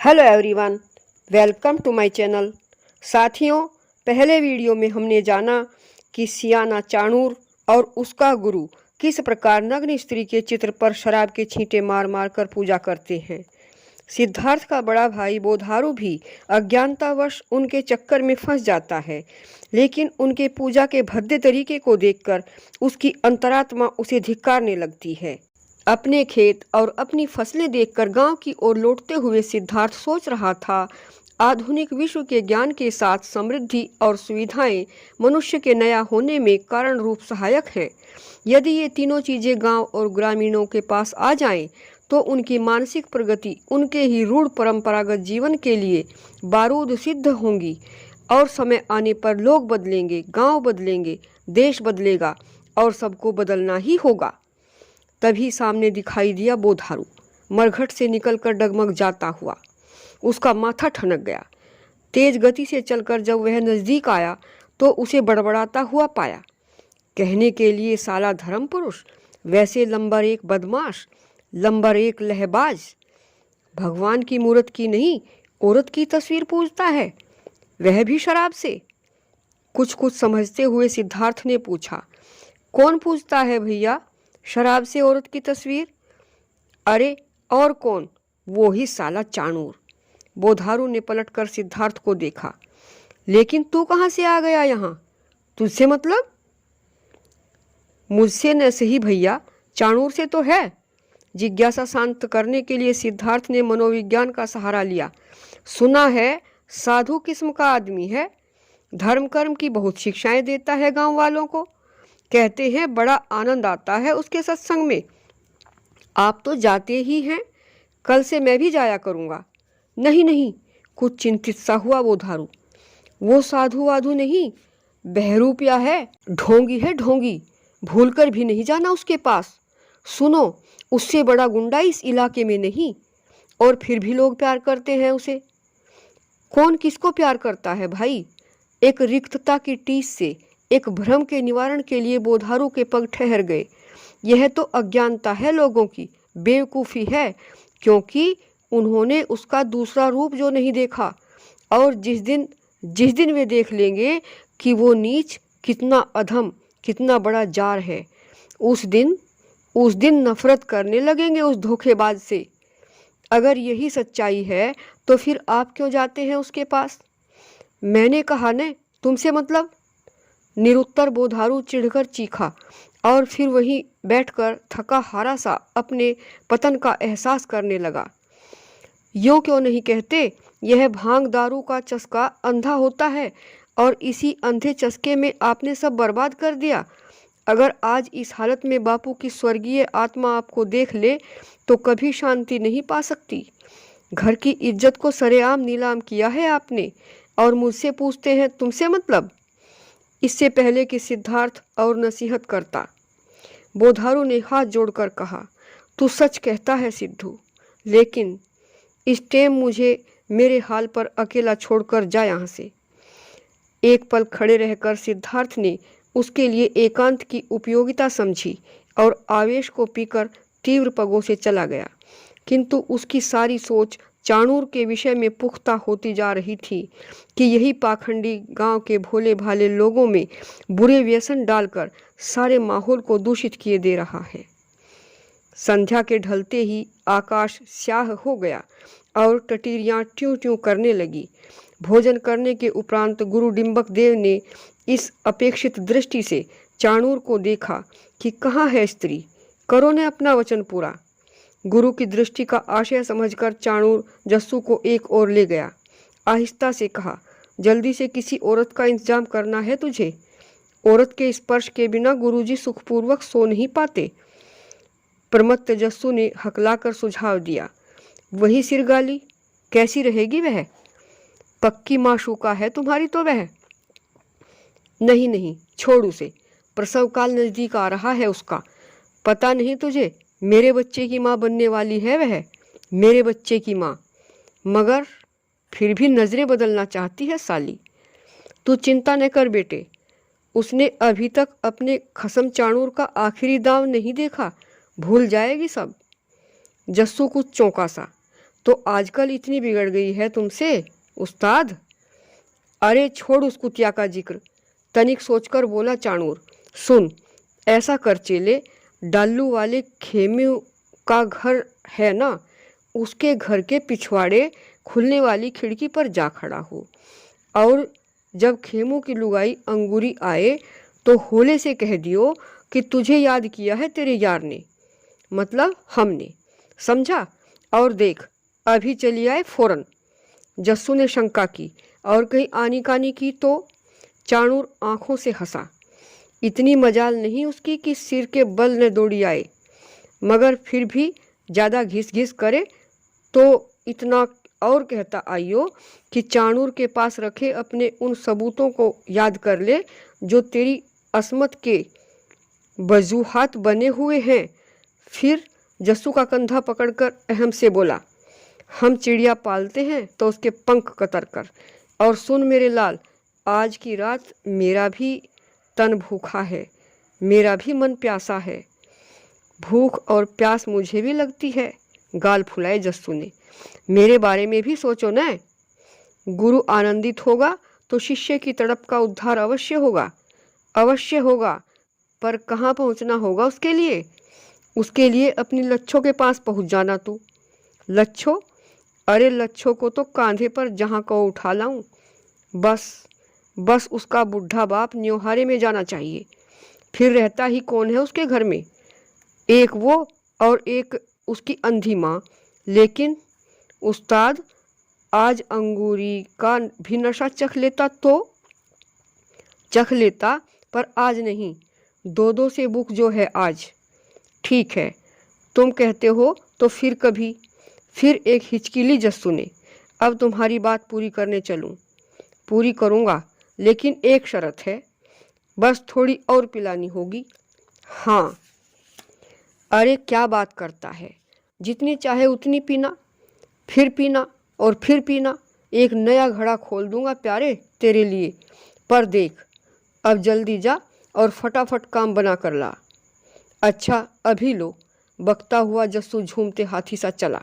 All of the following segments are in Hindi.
Hello everyone, welcome to my channel. साथियों, पहले वीडियो में हमने जाना कि सियाना चाणूर और उसका गुरु किस प्रकार नग्न स्त्री के चित्र पर शराब के छींटे मार मार कर पूजा करते हैं। सिद्धार्थ का बड़ा भाई बोधारू भी अज्ञानतावश उनके चक्कर में फंस जाता है, लेकिन उनके पूजा के भद्दे तरीके को देखकर उसकी अंतरात्मा उसे धिक्कारने लगती है। अपने खेत और अपनी फसलें देखकर गांव की ओर लौटते हुए सिद्धार्थ सोच रहा था, आधुनिक विश्व के ज्ञान के साथ समृद्धि और सुविधाएं मनुष्य के नया होने में कारण रूप सहायक हैं। यदि ये तीनों चीज़ें गांव और ग्रामीणों के पास आ जाएं, तो उनकी मानसिक प्रगति उनके ही रूढ़ परंपरागत जीवन के लिए बारूद सिद्ध होंगी और समय आने पर लोग बदलेंगे, गांव बदलेंगे, देश बदलेगा और सबको बदलना ही होगा। तभी सामने दिखाई दिया बोधारू, मरघट से निकलकर डगमग जाता हुआ। उसका माथा ठनक गया। तेज गति से चलकर जब वह नजदीक आया तो उसे बड़बड़ाता हुआ पाया। कहने के लिए साला धर्म पुरुष, वैसे नंबर एक बदमाश, नंबर एक लहबाज। भगवान की मूरत की नहीं, औरत की तस्वीर पूजता है, वह भी शराब से। कुछ कुछ समझते हुए सिद्धार्थ ने पूछा, कौन पूजता है भैया शराब से औरत की तस्वीर? अरे और कौन, वो ही साला चाणूर। बोधारू ने पलटकर सिद्धार्थ को देखा। लेकिन तू कहाँ से आ गया यहाँ? तुझसे मतलब? मुझसे न सही भैया, चाणूर से तो है। जिज्ञासा शांत करने के लिए सिद्धार्थ ने मनोविज्ञान का सहारा लिया। सुना है साधु किस्म का आदमी है, धर्म कर्म की बहुत शिक्षाएं देता है गांव वालों को। कहते हैं बड़ा आनंद आता है उसके सत्संग में। आप तो जाते ही हैं, कल से मैं भी जाया करूँगा। नहीं नहीं, कुछ चिंतित सा हुआ बोधारू। वो साधु वाधु नहीं, बहरूपिया है, ढोंगी है ढोंगी। भूलकर भी नहीं जाना उसके पास। सुनो, उससे बड़ा गुंडा इस इलाके में नहीं, और फिर भी लोग प्यार करते हैं उसे। कौन किसको प्यार करता है भाई? एक रिक्तता की टीस से, एक भ्रम के निवारण के लिए बोधारू के पग ठहर गए। यह तो अज्ञानता है लोगों की, बेवकूफ़ी है, क्योंकि उन्होंने उसका दूसरा रूप जो नहीं देखा। और जिस दिन वे देख लेंगे कि वो नीच, कितना अधम, कितना बड़ा जार है, उस दिन नफरत करने लगेंगे उस धोखेबाज से। अगर यही सच्चाई है तो फिर आप क्यों जाते हैं उसके पास? मैंने कहा न, तुमसे मतलब? निरुत्तर बोधारू चिढ़कर चीखा और फिर वहीं बैठकर थका हारा सा अपने पतन का एहसास करने लगा। यूँ क्यों नहीं कहते, यह भांग दारू का चस्का अंधा होता है और इसी अंधे चस्के में आपने सब बर्बाद कर दिया। अगर आज इस हालत में बापू की स्वर्गीय आत्मा आपको देख ले तो कभी शांति नहीं पा सकती। घर की इज्जत को सरेआम नीलाम किया है आपने, और मुझसे पूछते हैं तुमसे मतलब? इससे पहले कि सिद्धार्थ और नसीहत करता, बोधारू ने हाथ जोड़कर कहा, तू सच कहता है सिद्धू, लेकिन इस टाइम मुझे मेरे हाल पर अकेला छोड़कर जा यहाँ से। एक पल खड़े रहकर सिद्धार्थ ने उसके लिए एकांत की उपयोगिता समझी और आवेश को पीकर तीव्र पगों से चला गया। किंतु उसकी सारी सोच चाणूर के विषय में पुख्ता होती जा रही थी कि यही पाखंडी गांव के भोले भाले लोगों में बुरे व्यसन डालकर सारे माहौल को दूषित किए दे रहा है। संध्या के ढलते ही आकाश स्याह हो गया और टटीरियां ट्यूं ट्यूं करने लगी। भोजन करने के उपरांत गुरु डिंबक देव ने इस अपेक्षित दृष्टि से चाणूर को देखा कि कहाँ है स्त्री, करो ने अपना वचन पूरा। गुरु की दृष्टि का आशय समझकर चाणूर जस्सू को एक ओर ले गया। आहिस्ता से कहा, जल्दी से किसी औरत का इंतजाम करना है तुझे। औरत के स्पर्श के बिना गुरुजी सुखपूर्वक सो नहीं पाते। प्रमत्त जस्सू ने हकलाकर सुझाव दिया। वही सिरगाली, कैसी रहेगी वह? पक्की माशूका है तुम्हारी तो वह। नहीं नहीं, छोड़ उसे, प्रसव काल नजदीक आ रहा है उसका। पता नहीं तुझे, मेरे बच्चे की माँ बनने वाली है वह, मेरे बच्चे की माँ। मगर फिर भी नज़रें बदलना चाहती है साली। तू चिंता न कर बेटे, उसने अभी तक अपने खसम चाणूर का आखिरी दांव नहीं देखा, भूल जाएगी सब। जस्सू कुछ चौंका सा। तो आजकल इतनी बिगड़ गई है तुमसे उस्ताद? अरे छोड़ उस कुतिया का जिक्र, तनिक सोचकर बोला चाणूर। सुन, ऐसा कर चेले, डाल्लू वाले खेमे का घर है ना, उसके घर के पिछवाड़े खुलने वाली खिड़की पर जा खड़ा हो, और जब खेमों की लुगाई अंगूरी आए तो होले से कह दियो कि तुझे याद किया है तेरे यार ने, मतलब हमने, समझा? और देख, अभी चली आए फौरन। जस्सू ने शंका की, और कहीं आनी कानी की तो? चाणूर आंखों से हंसा। इतनी मजाल नहीं उसकी कि सिर के बल न दौड़ी आए, मगर फिर भी ज़्यादा घिस घिस करे तो इतना और कहता आइयो कि चाणूर के पास रखे अपने उन सबूतों को याद कर ले जो तेरी असमत के वजूहात बने हुए हैं। फिर जस्सू का कंधा पकड़कर अहम से बोला, हम चिड़िया पालते हैं तो उसके पंख कतर कर। और सुन मेरे लाल, आज की रात मेरा भी तन भूखा है, मेरा भी मन प्यासा है। भूख और प्यास मुझे भी लगती है, गाल फुलाए जस्सू ने। मेरे बारे में भी सोचो न। गुरु आनंदित होगा तो शिष्य की तड़प का उद्धार अवश्य होगा, अवश्य होगा। पर कहाँ पहुँचना होगा उसके लिए? उसके लिए अपनी लच्छों के पास पहुँच जाना तू। लच्छो? अरे लच्छो को तो कांधे पर जहाँ को उठा लाऊं। बस उसका बुढ़ा बाप न्योहारे में जाना चाहिए। फिर रहता ही कौन है उसके घर में? एक वो और एक उसकी अंधी माँ। लेकिन उस्ताद, आज अंगूरी का भी नशा चख लेता तो? चख लेता, पर आज नहीं। दो से बुक जो है आज। ठीक है, तुम कहते हो तो फिर कभी। फिर एक हिचकी ली जस्सू ने। अब तुम्हारी बात पूरी करने चलूं? पूरी करूंगा, लेकिन एक शर्त है। बस थोड़ी और पिलानी होगी। हाँ। अरे क्या बात करता है, जितनी चाहे उतनी पीना, फिर पीना और फिर पीना। एक नया घड़ा खोल दूंगा प्यारे तेरे लिए। पर देख, अब जल्दी जा और फटाफट काम बना कर ला। अच्छा अभी लो। बकता हुआ जस्सू झूमते हाथी सा चला।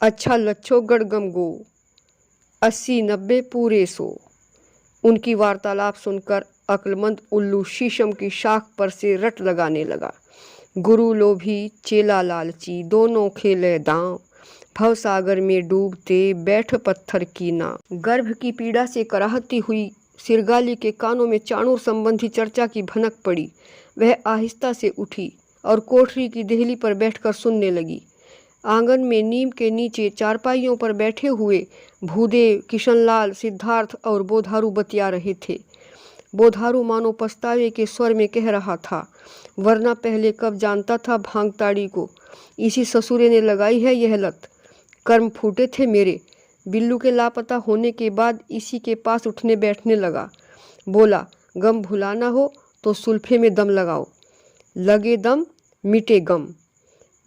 अच्छा लच्छो गड़गम गो, 80-90 पूरे 100। उनकी वार्तालाप सुनकर अक्लमंद उल्लू शीशम की शाख पर से रट लगाने लगा। गुरु लोभी चेला लालची, दोनों खेले दांव, भवसागर में डूबते बैठ पत्थर की नाव। गर्भ की पीड़ा से कराहती हुई सिरगाली के कानों में चाणूर संबंधी चर्चा की भनक पड़ी। वह आहिस्ता से उठी और कोठरी की देहली पर बैठकर सुनने लगी। आंगन में नीम के नीचे चारपाइयों पर बैठे हुए भूदेव, किशनलाल, सिद्धार्थ और बोधारू बतिया रहे थे। बोधारू मानो पछतावे के स्वर में कह रहा था, वरना पहले कब जानता था भांगताड़ी को। इसी ससुरे ने लगाई है यह लत। कर्म फूटे थे मेरे। बिल्लू के लापता होने के बाद इसी के पास उठने बैठने लगा। बोला, गम भुलाना हो तो सुल्फे में दम लगाओ, लगे दम मिटे गम।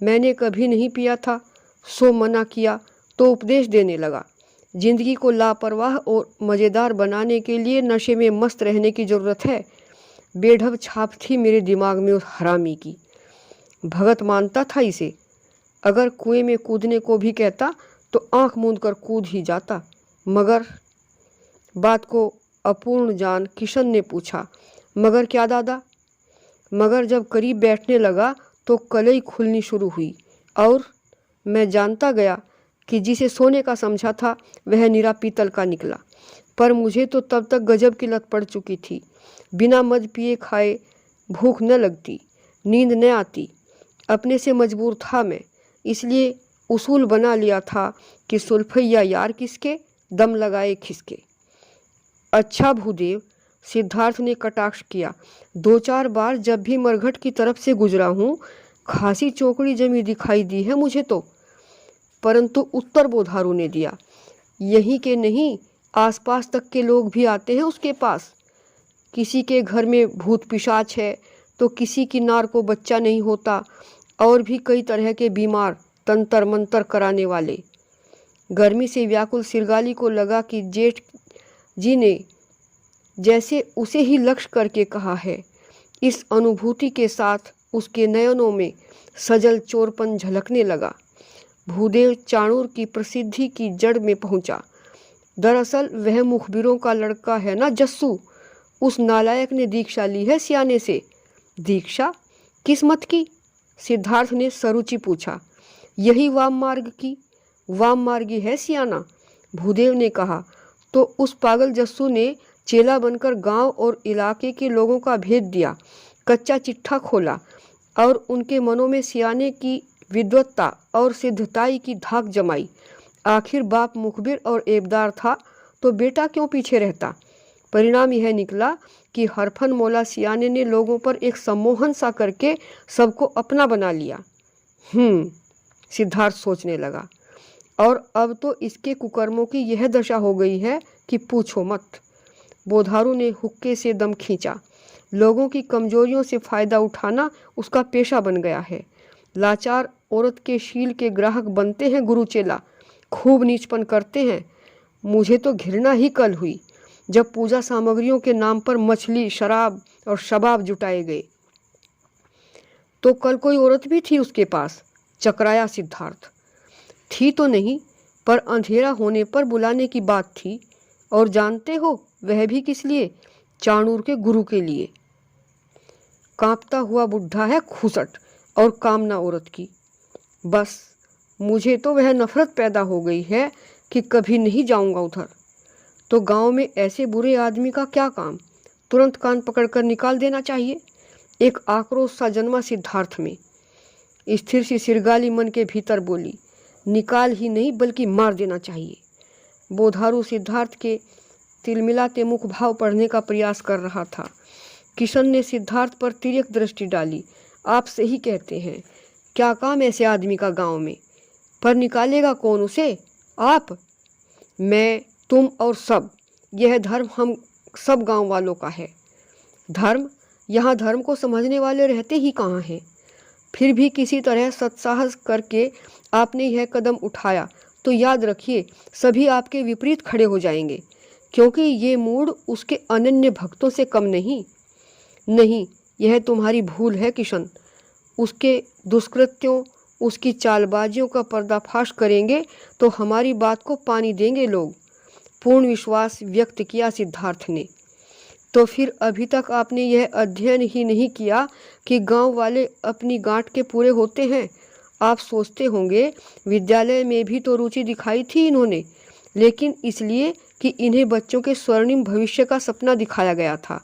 मैंने कभी नहीं पिया था, सो मना किया तो उपदेश देने लगा। जिंदगी को लापरवाह और मज़ेदार बनाने के लिए नशे में मस्त रहने की ज़रूरत है। बेढब छाप थी मेरे दिमाग में उस हरामी की। भगत मानता था इसे। अगर कुएं में कूदने को भी कहता तो आंख मूंद कर कूद ही जाता। मगर बात को अपूर्ण जान किशन ने पूछा, मगर क्या दादा? मगर जब करीब बैठने लगा तो कलई खुलनी शुरू हुई और मैं जानता गया कि जिसे सोने का समझा था वह निरा पीतल का निकला। पर मुझे तो तब तक गजब की लत पड़ चुकी थी। बिना मद पिए खाए भूख न लगती, नींद न आती। अपने से मजबूर था मैं, इसलिए उसूल बना लिया था कि सुल्फैया यार किसके, दम लगाए खिसके। अच्छा भूदेव, सिद्धार्थ ने कटाक्ष किया, 2-4 बार जब भी मरघट की तरफ से गुजरा हूँ खासी चौकड़ी जमी दिखाई दी है मुझे तो। परंतु उत्तर बोधारू ने दिया, यहीं के नहीं आसपास तक के लोग भी आते हैं उसके पास। किसी के घर में भूत पिशाच है तो किसी की नार को बच्चा नहीं होता, और भी कई तरह के बीमार तंतर मंतर कराने वाले। गर्मी से व्याकुल सिरगाली को लगा कि जेठ जी ने जैसे उसे ही लक्ष्य करके कहा है। इस अनुभूति के साथ उसके नयनों में सजल चोरपन झलकने लगा। भूदेव चाणूर की प्रसिद्धि की जड़ में पहुंचा। दरअसल वह मुखबिरों का लड़का है ना जस्सू, उस नालायक ने दीक्षा ली है सियाने से। दीक्षा किस मत की? सिद्धार्थ ने सरुचि पूछा। यही वाम मार्ग की। वाम मार्गी है सियाना, भूदेव ने कहा। तो उस पागल जस्सू ने चेला बनकर गांव और इलाके के लोगों का भेद दिया, कच्चा चिट्ठा खोला और उनके मनों में सियाने की विद्वत्ता और सिद्धताई की धाक जमाई। आखिर बाप मुखबिर और एबदार था तो बेटा क्यों पीछे रहता? परिणाम यह निकला कि हरफन मौला सियाने ने लोगों पर एक सम्मोहन सा करके सबको अपना बना लिया। सिद्धार्थ सोचने लगा। और अब तो इसके कुकर्मों की यह दशा हो गई है कि पूछो मत। बोधारू ने हुक्के से दम खींचा। लोगों की कमजोरियों से फायदा उठाना उसका पेशा बन गया है। लाचार औरत के शील के ग्राहक बनते हैं गुरु चेला, खूब नीचपन करते हैं। मुझे तो घृणा ही कल हुई जब पूजा सामग्रियों के नाम पर मछली, शराब और शबाब जुटाए गए। तो कल कोई औरत भी थी उसके पास? चकराया सिद्धार्थ। थी तो नहीं, पर अंधेरा होने पर बुलाने की बात थी। और जानते हो वह भी किस लिए? चाणूर के गुरु के लिए। कांपता हुआ बुढ़ा है खूसट और कामना औरत की। बस मुझे तो वह नफरत पैदा हो गई है कि कभी नहीं जाऊंगा उधर। तो गांव में ऐसे बुरे आदमी का क्या काम? तुरंत कान पकड़कर निकाल देना चाहिए। एक आक्रोश सा जन्मा सिद्धार्थ में। स्थिर सी सिरगाली मन के भीतर बोली, निकाल ही नहीं बल्कि मार देना चाहिए। बोधारू सिद्धार्थ के तिलमिलाते मुख भाव पढ़ने का प्रयास कर रहा था। किशन ने सिद्धार्थ पर तिर्यक दृष्टि डाली। आप सही कहते हैं, क्या काम ऐसे आदमी का गांव में? पर निकालेगा कौन उसे? आप, मैं, तुम और सब। यह धर्म हम सब गांव वालों का है। धर्म? यहाँ धर्म को समझने वाले रहते ही कहाँ हैं? फिर भी किसी तरह सत्साहस करके आपने यह कदम उठाया तो याद रखिए सभी आपके विपरीत खड़े हो जाएंगे, क्योंकि ये मूड उसके अनन्य भक्तों से कम नहीं। नहीं, यह तुम्हारी भूल है किशन। उसके दुष्कृत्यों, उसकी चालबाजियों का पर्दाफाश करेंगे तो हमारी बात को पानी देंगे लोग। पूर्ण विश्वास व्यक्त किया सिद्धार्थ ने। तो फिर अभी तक आपने यह अध्ययन ही नहीं किया कि गांव वाले अपनी गांठ के पूरे होते हैं? आप सोचते होंगे विद्यालय में भी तो रुचि दिखाई थी इन्होंने, लेकिन इसलिए कि इन्हें बच्चों के स्वर्णिम भविष्य का सपना दिखाया गया था।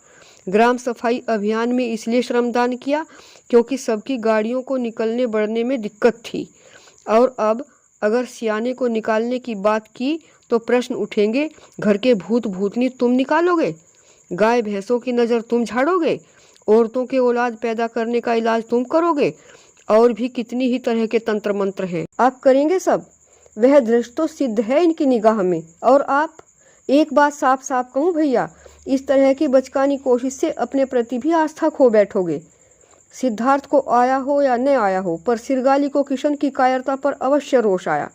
ग्राम सफाई अभियान में इसलिए श्रमदान किया क्योंकि सबकी गाड़ियों को निकलने बढ़ने में दिक्कत थी। और अब अगर सियाने को निकालने की बात की तो प्रश्न उठेंगे, घर के भूत भूतनी तुम निकालोगे? गाय भैंसों की नज़र तुम झाड़ोगे? औरतों के औलाद पैदा करने का इलाज तुम करोगे? और भी कितनी ही तरह के तंत्र मंत्र हैं, आप करेंगे सब। वह दृष्टि तो सिद्ध है इनकी निगाह में। और आप, एक बात साफ साफ कहूँ भैया, इस तरह की बचकानी कोशिश से अपने प्रति भी आस्था खो बैठोगे। सिद्धार्थ को आया हो या न आया हो, पर सिरगाली को किशन की कायरता पर अवश्य रोष आया।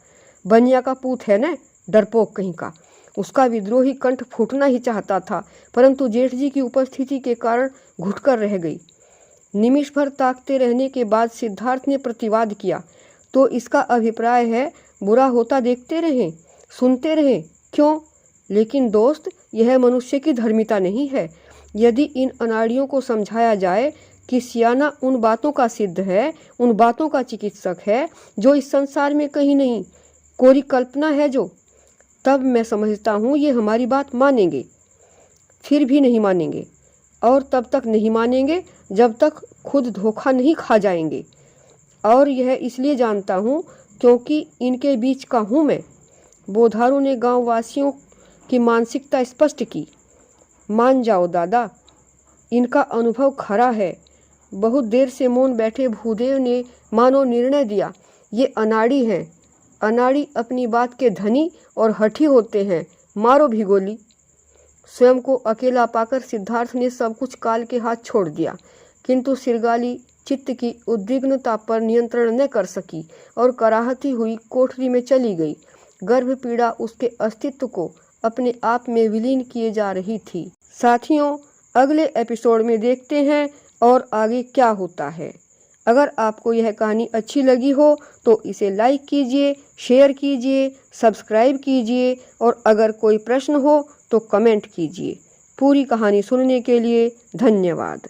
बनिया का पूत है न, डरपोक कहीं का। उसका विद्रोही कंठ फूटना ही चाहता था, परंतु जेठ जी की उपस्थिति के कारण घुटकर रह गई। निमिष भर ताकते रहने के बाद सिद्धार्थ ने प्रतिवाद किया, तो इसका अभिप्राय है बुरा होता देखते रहें, सुनते रहें। क्यों? लेकिन दोस्त, यह मनुष्य की धर्मिता नहीं है। यदि इन अनाड़ियों को समझाया जाए कि सियाना उन बातों का सिद्ध है, उन बातों का चिकित्सक है जो इस संसार में कहीं नहीं, कोरी कल्पना है जो, तब मैं समझता हूँ ये हमारी बात मानेंगे। फिर भी नहीं मानेंगे, और तब तक नहीं मानेंगे जब तक खुद धोखा नहीं खा जाएंगे। और यह इसलिए जानता हूँ क्योंकि इनके बीच का हूँ मैं। बोधारू ने गांव वासियों की मानसिकता स्पष्ट की। मान जाओ दादा, इनका अनुभव खरा है। बहुत देर से मौन बैठे भूदेव ने मानो निर्णय दिया, ये अनाड़ी हैं। अनाड़ी अपनी बात के धनी और हठी होते हैं। मारो भी गोली। स्वयं को अकेला पाकर सिद्धार्थ ने सब कुछ काल के हाथ छोड़ दिया, किंतु सिरगाली चित्त की उद्विग्नता पर नियंत्रण न कर सकी और कराहती हुई कोठरी में चली गई। गर्भ पीड़ा उसके अस्तित्व को अपने आप में विलीन किए जा रही थी। साथियों, अगले एपिसोड में देखते हैं और आगे क्या होता है। अगर आपको यह कहानी अच्छी लगी हो तो इसे लाइक कीजिए, शेयर कीजिए, सब्सक्राइब कीजिए और अगर कोई प्रश्न हो तो कमेंट कीजिए। पूरी कहानी सुनने के लिए धन्यवाद।